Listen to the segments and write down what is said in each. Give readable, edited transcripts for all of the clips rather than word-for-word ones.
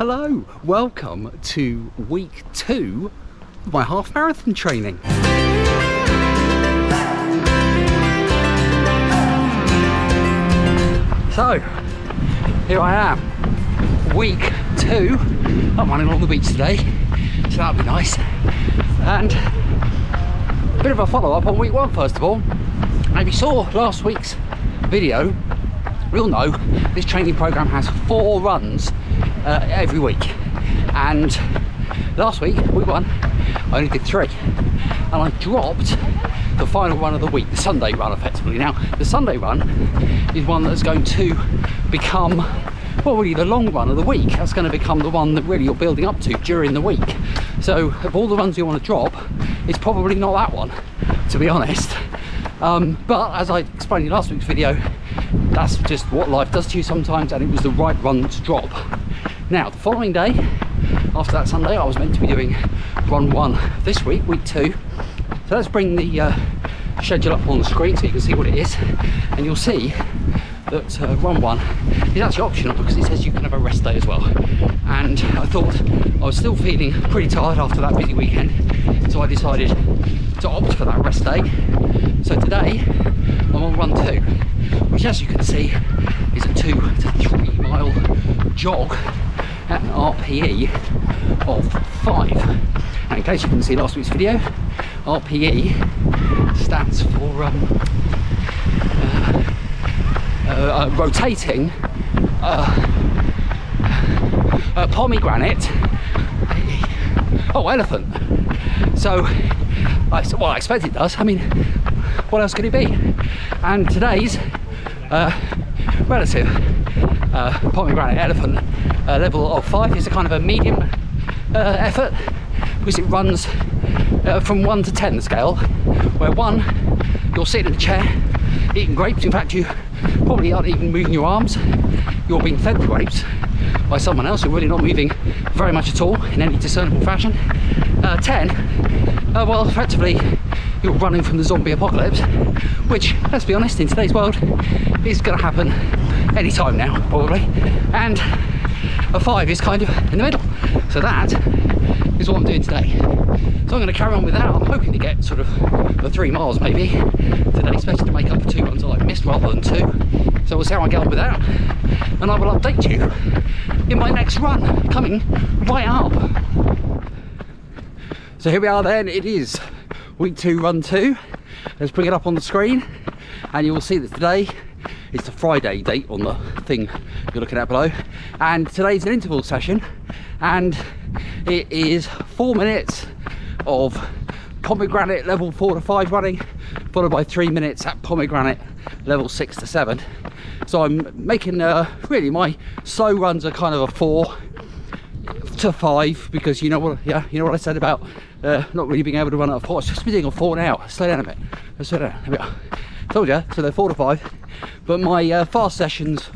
Hello, welcome to week 2 of my half marathon training. So, here I am, week 2. I'm running along the beach today, so that'll be nice. And a bit of a follow-up on week 1 first of all. Now, if you saw last week's video, you'll know this training program has 4 runs every week, and last week, week 1, I only did 3, and I dropped the final run of the week, the Sunday run effectively. Now the Sunday run is one that's going to become, well, really the long run of the week. That's going to become the one that really you're building up to during the week. So of all the runs you want to drop, it's probably not that one, to be honest. But as I explained in last week's video, that's just what life does to you sometimes, and it was the right run to drop. Now, the following day, after that Sunday, I was meant to be doing run 1 this week, week 2. So let's bring the schedule up on the screen so you can see what it is, and you'll see that run 1 is actually optional because it says you can have a rest day as well. And I thought I was still feeling pretty tired after that busy weekend, so I decided to opt for that rest day. So today I'm on run 2, which, as you can see, is a 2 to 3 mile jog at an RPE of 5. And in case you didn't see last week's video, RPE stands for rotating pomegranate, elephant. So, well, I expect it does. I mean, what else could it be? And today's relative pomegranate elephant level of 5 is a kind of a medium effort, because it runs from 1 to 10 the scale, where 1 you're sitting in a chair eating grapes. In fact, you probably aren't even moving your arms, you're being fed the grapes by someone else. You're really not moving very much at all in any discernible fashion. 10, well, effectively you're running from the zombie apocalypse, which, let's be honest, in today's world is going to happen any time now probably. And a 5 is kind of in the middle, so that is what I'm doing today. So I'm going to carry on with that. I'm hoping to get sort of the 3 miles maybe today, especially to make up for 2 runs that I've missed rather than 2. So we'll see how I get on with that, and I will update you in my next run coming right up. So here we are then. It is week 2, run 2. Let's bring it up on the screen, and you will see that today it's the Friday date on the thing you're looking at below, and today's an interval session, and it is 4 minutes of pomegranate level 4 to 5 running, followed by 3 minutes at pomegranate level 6 to 7. So I'm making really my slow runs are kind of a 4 to 5, because you know what I said about not really being able to run at a 4. It's just been doing a 4 now. Slow down a bit. Let's slow down. There we are. Told you, so they're 4 to 5. But my fast sections,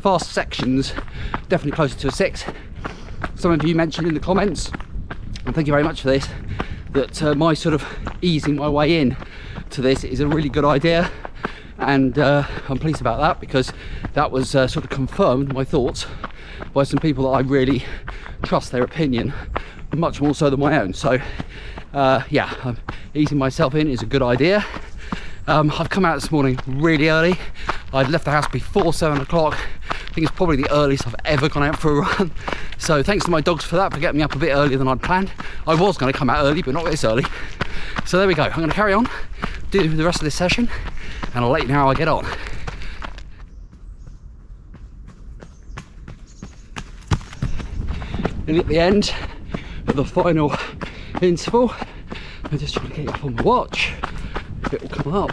definitely closer to a 6. Some of you mentioned in the comments, and thank you very much for this, that my sort of easing my way in to this is a really good idea, and I'm pleased about that, because that was sort of confirmed my thoughts by some people that I really trust their opinion much more so than my own. So yeah, easing myself in is a good idea. I've come out this morning really early. I'd left the house before 7 o'clock. I think it's probably the earliest I've ever gone out for a run. So thanks to my dogs for that, for getting me up a bit earlier than I'd planned. I was going to come out early, but not this early. So there we go. I'm going to carry on, do the rest of this session, and I'll let you know how I get on. And at the end of the final interval, I'm just trying to get it up on my watch. It will come up.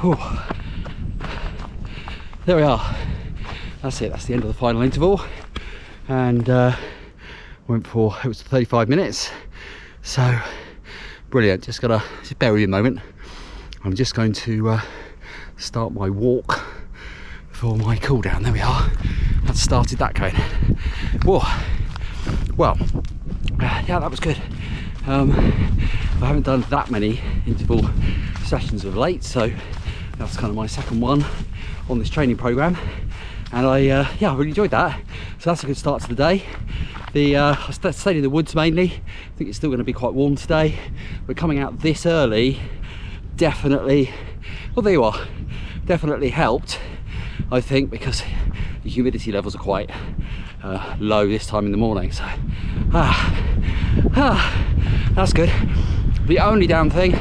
Whew. There we are. That's it. That's the end of the final interval, and went for, it was 35 minutes. So brilliant. Just bear with me a moment. I'm just going to start my walk for my cool down. There we are. That started that going. Whoa. Well, yeah, that was good. I haven't done that many interval sessions of late, so that's kind of my second one on this training program, and I really enjoyed that. So that's a good start to the day. I stayed in the woods mainly. I think it's still going to be quite warm today, but coming out this early definitely, well, there you are, definitely helped, I think, because the humidity levels are quite low this time in the morning. So that's good. The only damn thing,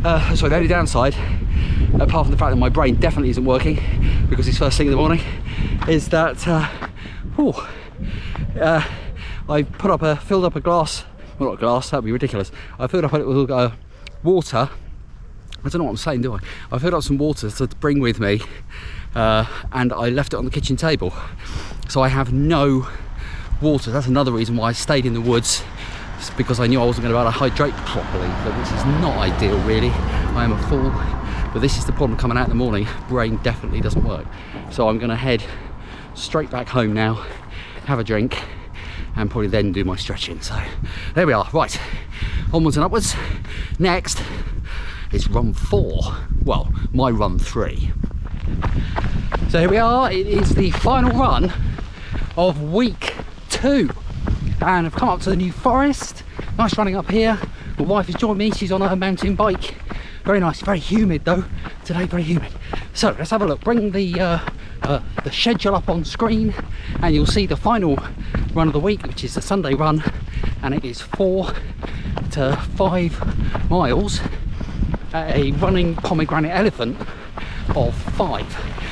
the only downside, apart from the fact that my brain definitely isn't working because it's first thing in the morning, is that I filled up a glass, well, not a glass, that'd be ridiculous. I filled up a little water. I don't know what I'm saying, do I? I filled up some water to bring with me, and I left it on the kitchen table. So I have no water. That's another reason why I stayed in the woods, because I knew I wasn't going to be able to hydrate properly, which is not ideal really. I am a fool, but this is the problem coming out in the morning. Brain definitely doesn't work. So I'm going to head straight back home now, have a drink, and probably then do my stretching. So there we are. Right, onwards and upwards. Next is run 4, well, my run 3. So here we are. It is the final run of week 2, and I've come up to the New Forest. Nice running up here. My wife has joined me. She's on her mountain bike. Very nice. Very humid though today, very humid. So let's have a look. Bring the schedule up on screen, and you'll see the final run of the week, which is the Sunday run, and it is 4 to 5 miles at a running pomegranate elephant of 5.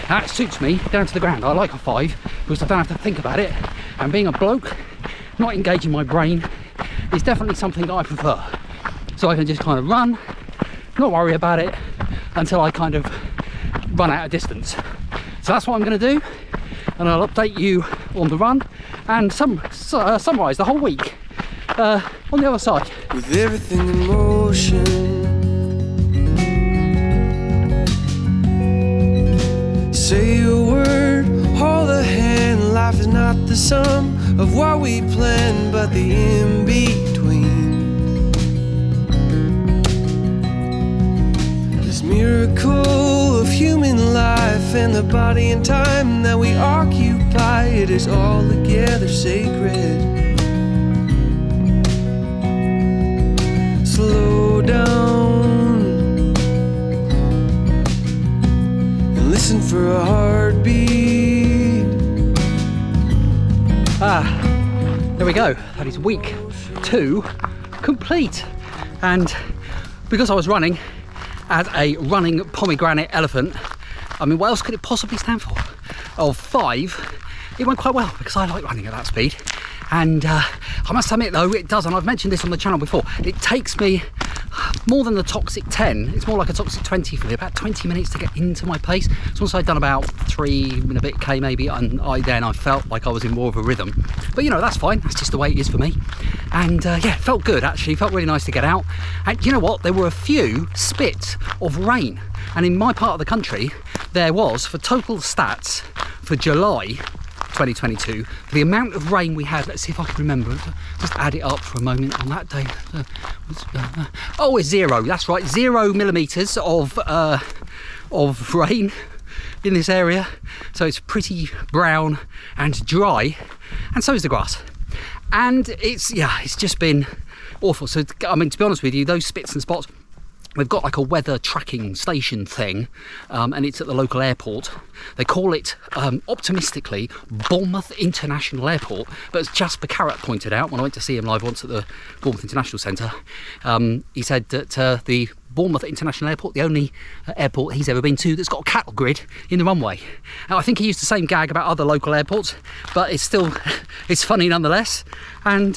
That suits me down to the ground. I like a 5 because I don't have to think about it, and being a bloke, not engaging my brain, is definitely something that I prefer. So I can just kind of run, not worry about it until I kind of run out of distance. So that's what I'm going to do, and I'll update you on the run and summarise the whole week on the other side. With everything in motion, say a word, hold a hand. Life is not the sum of what we plan, but the in-between. This miracle of human life and the body and time that we occupy, it is all together sacred. Slow down and listen for a heartbeat. There we go. That is week 2 complete. And because I was running as a running pomegranate elephant, I mean, what else could it possibly stand for? Of 5, it went quite well because I like running at that speed. And I must admit though, it does, and I've mentioned this on the channel before, it takes me more than the toxic 10, it's more like a toxic 20 for me, about 20 minutes to get into my pace. So once I'd done about 3 and a bit K maybe, and I felt like I was in more of a rhythm. But you know, that's fine, that's just the way it is for me. And yeah, it felt good actually, it felt really nice to get out. And you know what, there were a few spits of rain, and in my part of the country there was, for total stats for July 2022, for the amount of rain we had, let's see if I can remember, just add it up for a moment on that day. Oh, it's 0, that's right, 0 millimeters of rain in this area, so it's pretty brown and dry, and so is the grass, and it's just been awful. So I mean, to be honest with you, those spits and spots, we've got like a weather tracking station thing, and it's at the local airport. They call it, optimistically, Bournemouth International Airport, but as Jasper Carrot pointed out when I went to see him live once at the Bournemouth International Centre, he said that the Bournemouth International Airport, the only airport he's ever been to that's got a cattle grid in the runway. Now, I think he used the same gag about other local airports, but it's still, it's funny nonetheless, and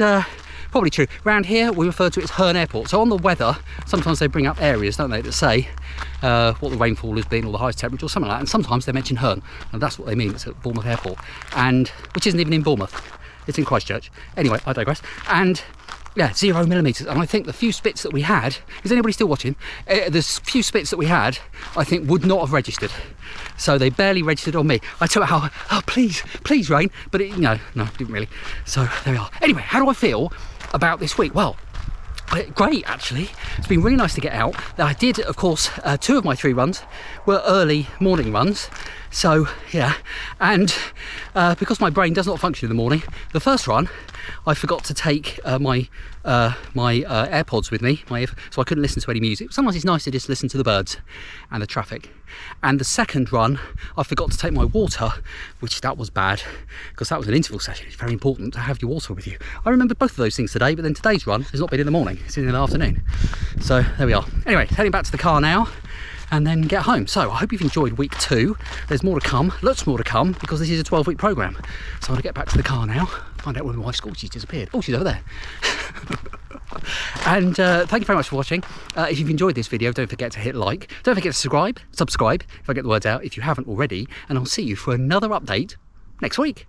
probably true. Around here we refer to it as Herne Airport. So on the weather, sometimes they bring up areas, don't they, that say what the rainfall has been or the highest temperature or something like that, and sometimes they mention Herne, and that's what they mean. It's at Bournemouth Airport, and which isn't even in Bournemouth, it's in Christchurch. Anyway, I digress. And yeah, 0 millimeters, and I think the few spits that we had, is anybody still watching? The few spits that we had, I think, would not have registered. So they barely registered on me. I told her, oh please rain, but it, no, didn't really. So there we are. Anyway, how do I feel about this week? Well, Great, actually. It's been really nice to get out. I did, of course, 2 of my 3 runs were early morning runs. So, yeah, and because my brain does not function in the morning, the first run, I forgot to take my AirPods with me, so I couldn't listen to any music. Sometimes it's nice to just listen to the birds and the traffic. And the second run, I forgot to take my water, which that was bad, because that was an interval session. It's very important to have your water with you. I remembered both of those things today, but then today's run has not been in the morning, it's in the afternoon. So there we are. Anyway, heading back to the car now, and then get home. So I hope you've enjoyed week 2. There's more to come, lots more to come, because this is a 12-week programme. So I'm gonna get back to the car now, find out where my wife's called. She's disappeared. Oh, she's over there. And thank you very much for watching. If you've enjoyed this video, don't forget to hit like. Don't forget to subscribe, if I get the words out, if you haven't already. And I'll see you for another update next week.